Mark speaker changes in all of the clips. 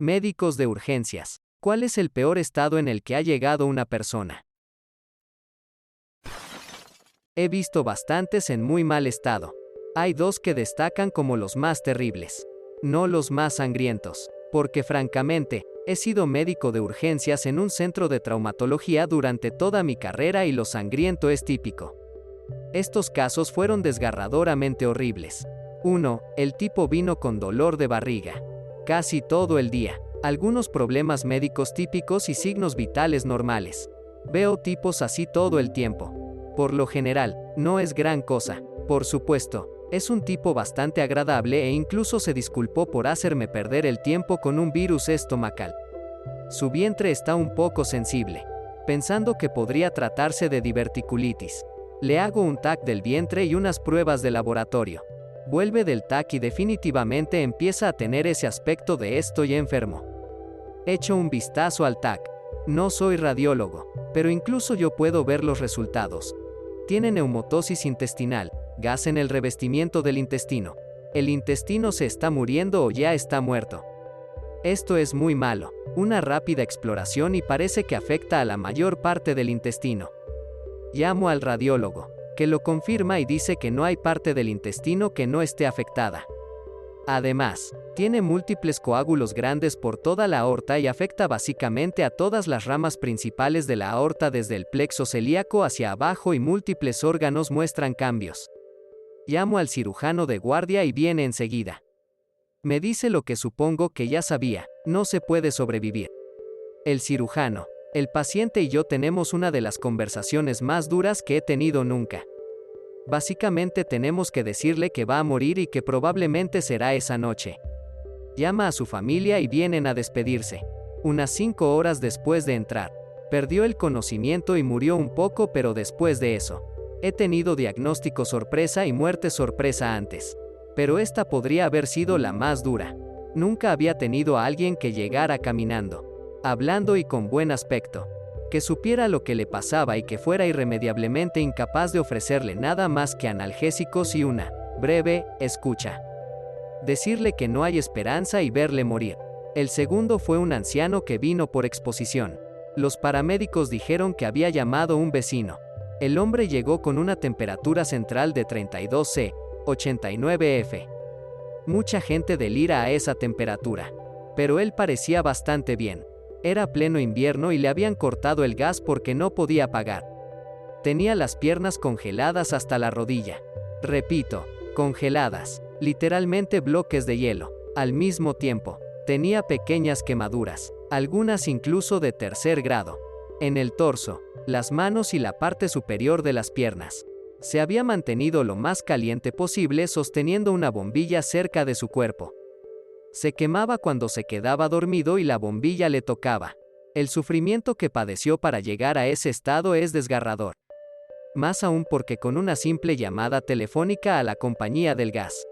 Speaker 1: Médicos de urgencias. ¿Cuál es el peor estado en el que ha llegado una persona? He visto bastantes en muy mal estado. Hay dos que destacan como los más terribles. No los más sangrientos, porque francamente, he sido médico de urgencias en un centro de traumatología durante toda mi carrera y lo sangriento es típico. Estos casos fueron desgarradoramente horribles. 1. El tipo vino con dolor de barriga. Casi todo el día. Algunos problemas médicos típicos y signos vitales normales. Veo tipos así todo el tiempo. Por lo general, no es gran cosa. Por supuesto, es un tipo bastante agradable e incluso se disculpó por hacerme perder el tiempo con un virus estomacal. Su vientre está un poco sensible. Pensando que podría tratarse de diverticulitis. Le hago un TAC del vientre y unas pruebas de laboratorio. Vuelve del TAC y definitivamente empieza a tener ese aspecto de estoy enfermo. Echo un vistazo al TAC. No soy radiólogo, pero incluso yo puedo ver los resultados. Tiene neumatosis intestinal, gas en el revestimiento del intestino. El intestino se está muriendo o ya está muerto. Esto es muy malo. Una rápida exploración y parece que afecta a la mayor parte del intestino. Llamo al radiólogo, que lo confirma y dice que no hay parte del intestino que no esté afectada. Además, tiene múltiples coágulos grandes por toda la aorta y afecta básicamente a todas las ramas principales de la aorta desde el plexo celíaco hacia abajo y múltiples órganos muestran cambios. Llamo al cirujano de guardia y viene enseguida. Me dice lo que supongo que ya sabía, no se puede sobrevivir. El cirujano, el paciente y yo tenemos una de las conversaciones más duras que he tenido nunca. Básicamente tenemos que decirle que va a morir y que probablemente será esa noche. Llama a su familia y vienen a despedirse. Unas 5 horas después de entrar. Perdió el conocimiento y murió un poco, pero después de eso. He tenido diagnóstico sorpresa y muerte sorpresa antes. Pero esta podría haber sido la más dura. Nunca había tenido a alguien que llegara caminando, hablando y con buen aspecto. Que supiera lo que le pasaba y que fuera irremediablemente incapaz de ofrecerle nada más que analgésicos y una breve escucha. Decirle que no hay esperanza y verle morir. El segundo fue un anciano que vino por exposición. Los paramédicos dijeron que había llamado un vecino. El hombre llegó con una temperatura central de 32°C, 89°F. Mucha gente delira a esa temperatura. Pero él parecía bastante bien. Era pleno invierno y le habían cortado el gas porque no podía pagar. Tenía las piernas congeladas hasta la rodilla. Repito, congeladas. Literalmente bloques de hielo. Al mismo tiempo, tenía pequeñas quemaduras, algunas incluso de 3er grado. En el torso, las manos y la parte superior de las piernas. Se había mantenido lo más caliente posible sosteniendo una bombilla cerca de su cuerpo. Se quemaba cuando se quedaba dormido y la bombilla le tocaba. El sufrimiento que padeció para llegar a ese estado es desgarrador. Más aún porque con una simple llamada telefónica a la compañía del gas.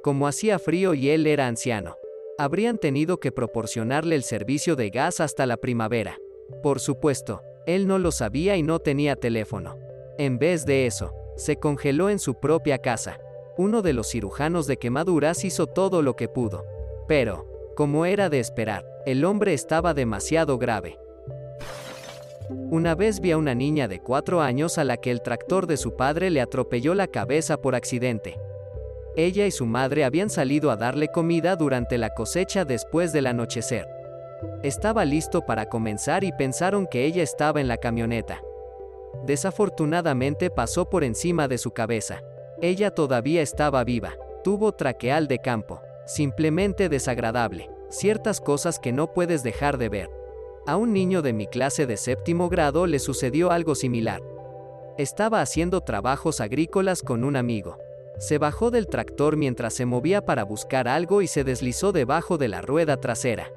Speaker 1: Como hacía frío y él era anciano, habrían tenido que proporcionarle el servicio de gas hasta la primavera. Por supuesto, él no lo sabía y no tenía teléfono. En vez de eso, se congeló en su propia casa. Uno de los cirujanos de quemaduras hizo todo lo que pudo. Pero, como era de esperar, el hombre estaba demasiado grave. Una vez vi a una niña de 4 años a la que el tractor de su padre le atropelló la cabeza por accidente. Ella y su madre habían salido a darle comida durante la cosecha después del anochecer. Estaba listo para comenzar y pensaron que ella estaba en la camioneta. Desafortunadamente pasó por encima de su cabeza. Ella todavía estaba viva. Tuvo traqueal de campo. Simplemente desagradable. Ciertas cosas que no puedes dejar de ver. A un niño de mi clase de 7º grado le sucedió algo similar. Estaba haciendo trabajos agrícolas con un amigo. Se bajó del tractor mientras se movía para buscar algo y se deslizó debajo de la rueda trasera.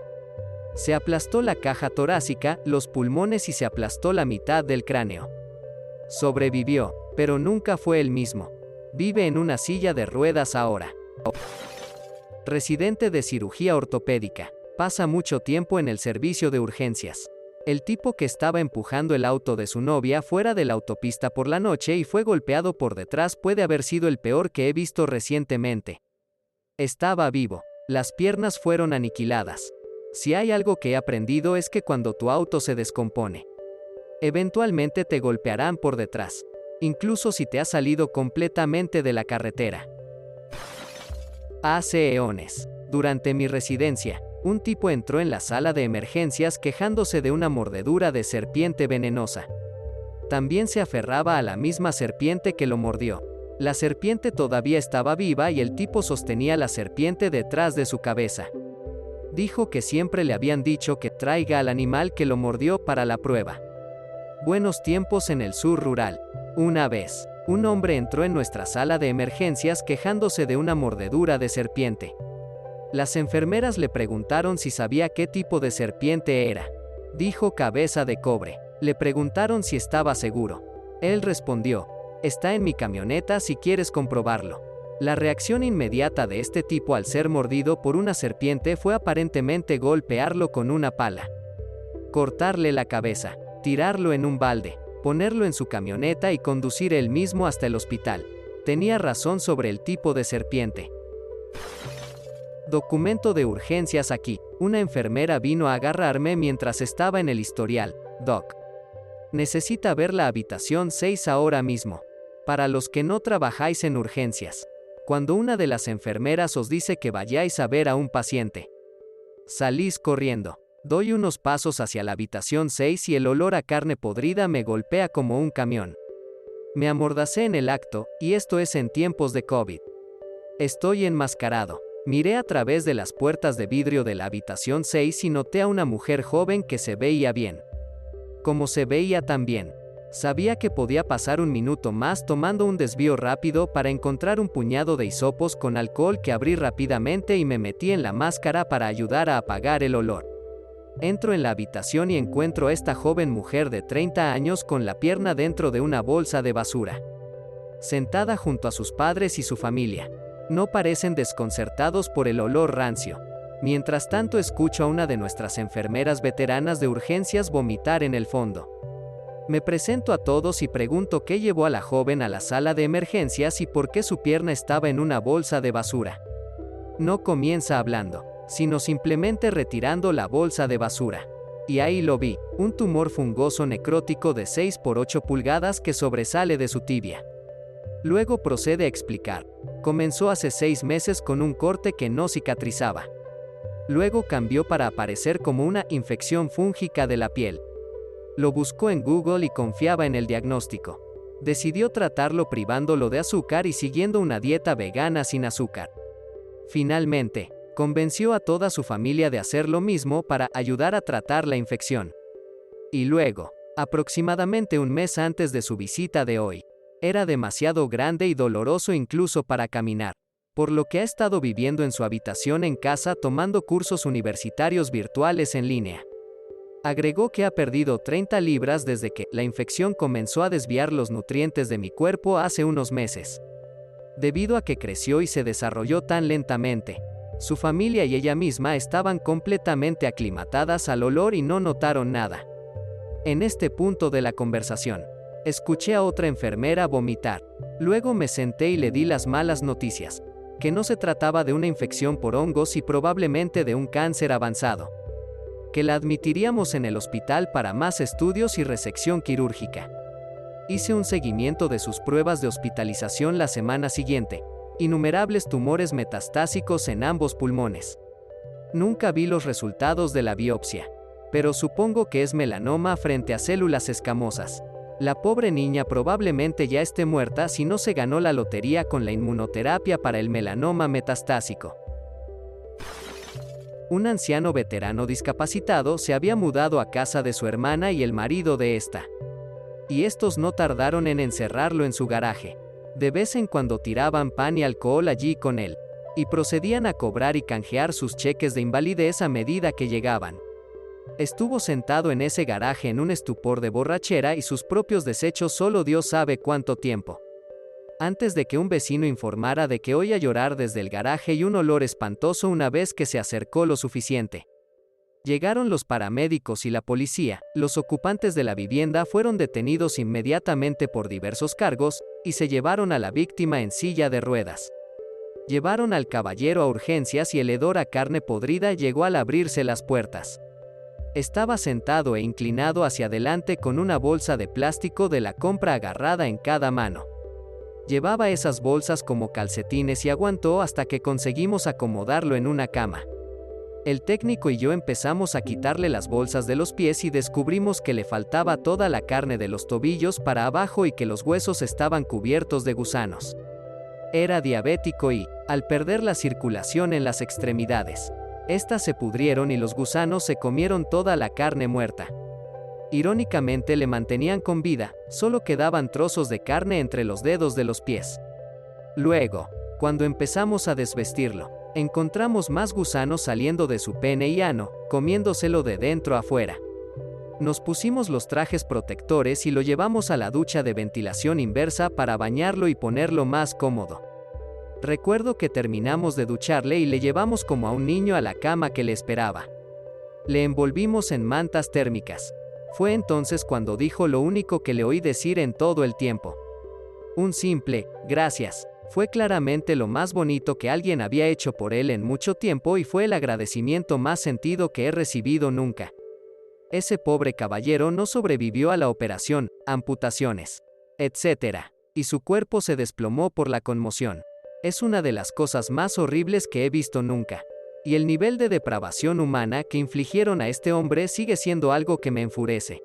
Speaker 1: Se aplastó la caja torácica, los pulmones y se aplastó la mitad del cráneo. Sobrevivió, pero nunca fue el mismo. Vive en una silla de ruedas ahora. Residente de cirugía ortopédica. Pasa mucho tiempo en el servicio de urgencias. El tipo que estaba empujando el auto de su novia fuera de la autopista por la noche y fue golpeado por detrás puede haber sido el peor que he visto recientemente. Estaba vivo. Las piernas fueron aniquiladas. Si hay algo que he aprendido es que cuando tu auto se descompone, eventualmente te golpearán por detrás, incluso si te has salido completamente de la carretera. Hace eones, durante mi residencia, un tipo entró en la sala de emergencias quejándose de una mordedura de serpiente venenosa. También se aferraba a la misma serpiente que lo mordió. La serpiente todavía estaba viva y el tipo sostenía la serpiente detrás de su cabeza. Dijo que siempre le habían dicho que traiga al animal que lo mordió para la prueba. Buenos tiempos en el sur rural. Una vez, un hombre entró en nuestra sala de emergencias quejándose de una mordedura de serpiente. Las enfermeras le preguntaron si sabía qué tipo de serpiente era. Dijo cabeza de cobre. Le preguntaron si estaba seguro. Él respondió, está en mi camioneta si quieres comprobarlo. La reacción inmediata de este tipo al ser mordido por una serpiente fue aparentemente golpearlo con una pala, cortarle la cabeza, tirarlo en un balde, ponerlo en su camioneta y conducir él mismo hasta el hospital. Tenía razón sobre el tipo de serpiente. Documento de urgencias aquí. Una enfermera vino a agarrarme mientras estaba en el historial. Doc. Necesita ver la habitación 6 ahora mismo. Para los que no trabajáis en urgencias. Cuando una de las enfermeras os dice que vayáis a ver a un paciente, salís corriendo. Doy unos pasos hacia la habitación 6 y el olor a carne podrida me golpea como un camión. Me amordacé en el acto, y esto es en tiempos de COVID. Estoy enmascarado. Miré a través de las puertas de vidrio de la habitación 6 y noté a una mujer joven que se veía bien. Como se veía tan bien. Sabía que podía pasar un minuto más tomando un desvío rápido para encontrar un puñado de hisopos con alcohol que abrí rápidamente y me metí en la máscara para ayudar a apagar el olor. Entro en la habitación y encuentro a esta joven mujer de 30 años con la pierna dentro de una bolsa de basura, sentada junto a sus padres y su familia. No parecen desconcertados por el olor rancio. Mientras tanto escucho a una de nuestras enfermeras veteranas de urgencias vomitar en el fondo. Me presento a todos y pregunto qué llevó a la joven a la sala de emergencias y por qué su pierna estaba en una bolsa de basura. No comienza hablando, sino simplemente retirando la bolsa de basura. Y ahí lo vi, un tumor fungoso necrótico de 6 por 8 pulgadas que sobresale de su tibia. Luego procede a explicar. Comenzó hace 6 meses con un corte que no cicatrizaba. Luego cambió para aparecer como una infección fúngica de la piel. Lo buscó en Google y confiaba en el diagnóstico. Decidió tratarlo privándolo de azúcar y siguiendo una dieta vegana sin azúcar. Finalmente, convenció a toda su familia de hacer lo mismo para ayudar a tratar la infección. Y luego, aproximadamente un mes antes de su visita de hoy, era demasiado grande y doloroso incluso para caminar, por lo que ha estado viviendo en su habitación en casa tomando cursos universitarios virtuales en línea. Agregó que ha perdido 30 libras desde que la infección comenzó a desviar los nutrientes de mi cuerpo hace unos meses. Debido a que creció y se desarrolló tan lentamente, su familia y ella misma estaban completamente aclimatadas al olor y no notaron nada. En este punto de la conversación, escuché a otra enfermera vomitar. Luego me senté y le di las malas noticias, que no se trataba de una infección por hongos y probablemente de un cáncer avanzado, que la admitiríamos en el hospital para más estudios y resección quirúrgica. Hice un seguimiento de sus pruebas de hospitalización la semana siguiente, innumerables tumores metastásicos en ambos pulmones. Nunca vi los resultados de la biopsia, pero supongo que es melanoma frente a células escamosas. La pobre niña probablemente ya esté muerta si no se ganó la lotería con la inmunoterapia para el melanoma metastásico. Un anciano veterano discapacitado se había mudado a casa de su hermana y el marido de esta. Y estos no tardaron en encerrarlo en su garaje. De vez en cuando tiraban pan y alcohol allí con él, y procedían a cobrar y canjear sus cheques de invalidez a medida que llegaban. Estuvo sentado en ese garaje en un estupor de borrachera y sus propios desechos solo Dios sabe cuánto tiempo. Antes de que un vecino informara de que oía llorar desde el garaje y un olor espantoso una vez que se acercó lo suficiente. Llegaron los paramédicos y la policía. Los ocupantes de la vivienda fueron detenidos inmediatamente por diversos cargos, y se llevaron a la víctima en silla de ruedas. Llevaron al caballero a urgencias y el hedor a carne podrida llegó al abrirse las puertas. Estaba sentado e inclinado hacia adelante con una bolsa de plástico de la compra agarrada en cada mano. Llevaba esas bolsas como calcetines y aguantó hasta que conseguimos acomodarlo en una cama. El técnico y yo empezamos a quitarle las bolsas de los pies y descubrimos que le faltaba toda la carne de los tobillos para abajo y que los huesos estaban cubiertos de gusanos. Era diabético y, al perder la circulación en las extremidades, estas se pudrieron y los gusanos se comieron toda la carne muerta. Irónicamente le mantenían con vida, solo quedaban trozos de carne entre los dedos de los pies. Luego, cuando empezamos a desvestirlo, encontramos más gusanos saliendo de su pene y ano, comiéndoselo de dentro a fuera. Nos pusimos los trajes protectores y lo llevamos a la ducha de ventilación inversa para bañarlo y ponerlo más cómodo. Recuerdo que terminamos de ducharle y le llevamos como a un niño a la cama que le esperaba. Le envolvimos en mantas térmicas. Fue entonces cuando dijo lo único que le oí decir en todo el tiempo. Un simple, gracias, fue claramente lo más bonito que alguien había hecho por él en mucho tiempo y fue el agradecimiento más sentido que he recibido nunca. Ese pobre caballero no sobrevivió a la operación, amputaciones, etc., y su cuerpo se desplomó por la conmoción. Es una de las cosas más horribles que he visto nunca. Y el nivel de depravación humana que infligieron a este hombre sigue siendo algo que me enfurece.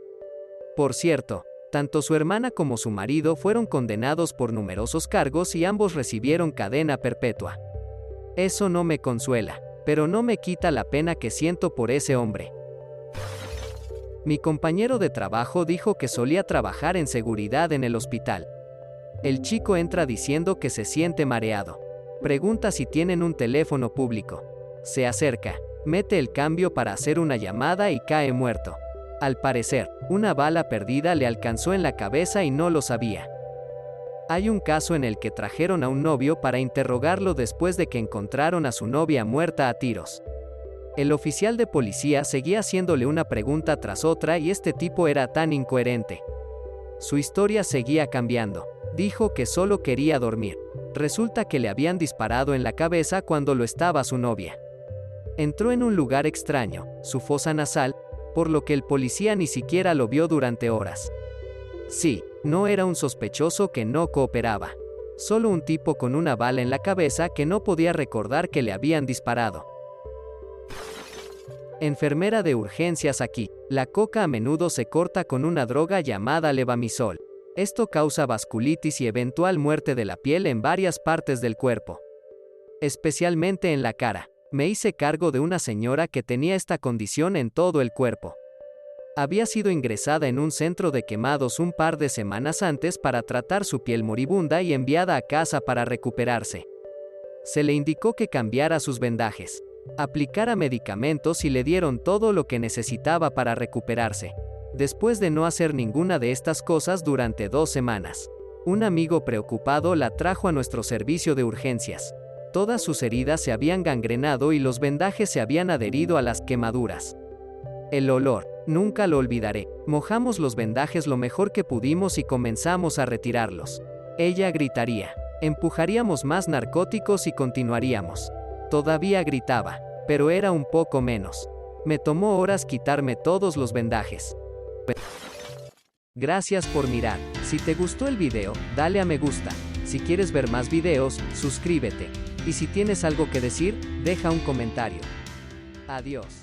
Speaker 1: Por cierto, tanto su hermana como su marido fueron condenados por numerosos cargos y ambos recibieron cadena perpetua. Eso no me consuela, pero no me quita la pena que siento por ese hombre. Mi compañero de trabajo dijo que solía trabajar en seguridad en el hospital. El chico entra diciendo que se siente mareado. Pregunta si tienen un teléfono público. Se acerca, mete el cambio para hacer una llamada y cae muerto. Al parecer, una bala perdida le alcanzó en la cabeza y no lo sabía. Hay un caso en el que trajeron a un novio para interrogarlo después de que encontraron a su novia muerta a tiros. El oficial de policía seguía haciéndole una pregunta tras otra y este tipo era tan incoherente. Su historia seguía cambiando. Dijo que solo quería dormir. Resulta que le habían disparado en la cabeza cuando lo estaba su novia. Entró en un lugar extraño, su fosa nasal, por lo que el policía ni siquiera lo vio durante horas. Sí, no era un sospechoso que no cooperaba. Solo un tipo con una bala en la cabeza que no podía recordar que le habían disparado. Enfermera de urgencias aquí. La coca a menudo se corta con una droga llamada levamisol. Esto causa vasculitis y eventual muerte de la piel en varias partes del cuerpo, especialmente en la cara. Me hice cargo de una señora que tenía esta condición en todo el cuerpo. Había sido ingresada en un centro de quemados un par de semanas antes para tratar su piel moribunda y enviada a casa para recuperarse. Se le indicó que cambiara sus vendajes, aplicara medicamentos y le dieron todo lo que necesitaba para recuperarse. Después de no hacer ninguna de estas cosas durante 2 semanas, un amigo preocupado la trajo a nuestro servicio de urgencias. Todas sus heridas se habían gangrenado y los vendajes se habían adherido a las quemaduras. El olor, nunca lo olvidaré. Mojamos los vendajes lo mejor que pudimos y comenzamos a retirarlos. Ella gritaría. Empujaríamos más narcóticos y continuaríamos. Todavía gritaba, pero era un poco menos. Me tomó horas quitarme todos los vendajes. Gracias por mirar. Si te gustó el video, dale a me gusta. Si quieres ver más videos, suscríbete. Y si tienes algo que decir, deja un comentario. Adiós.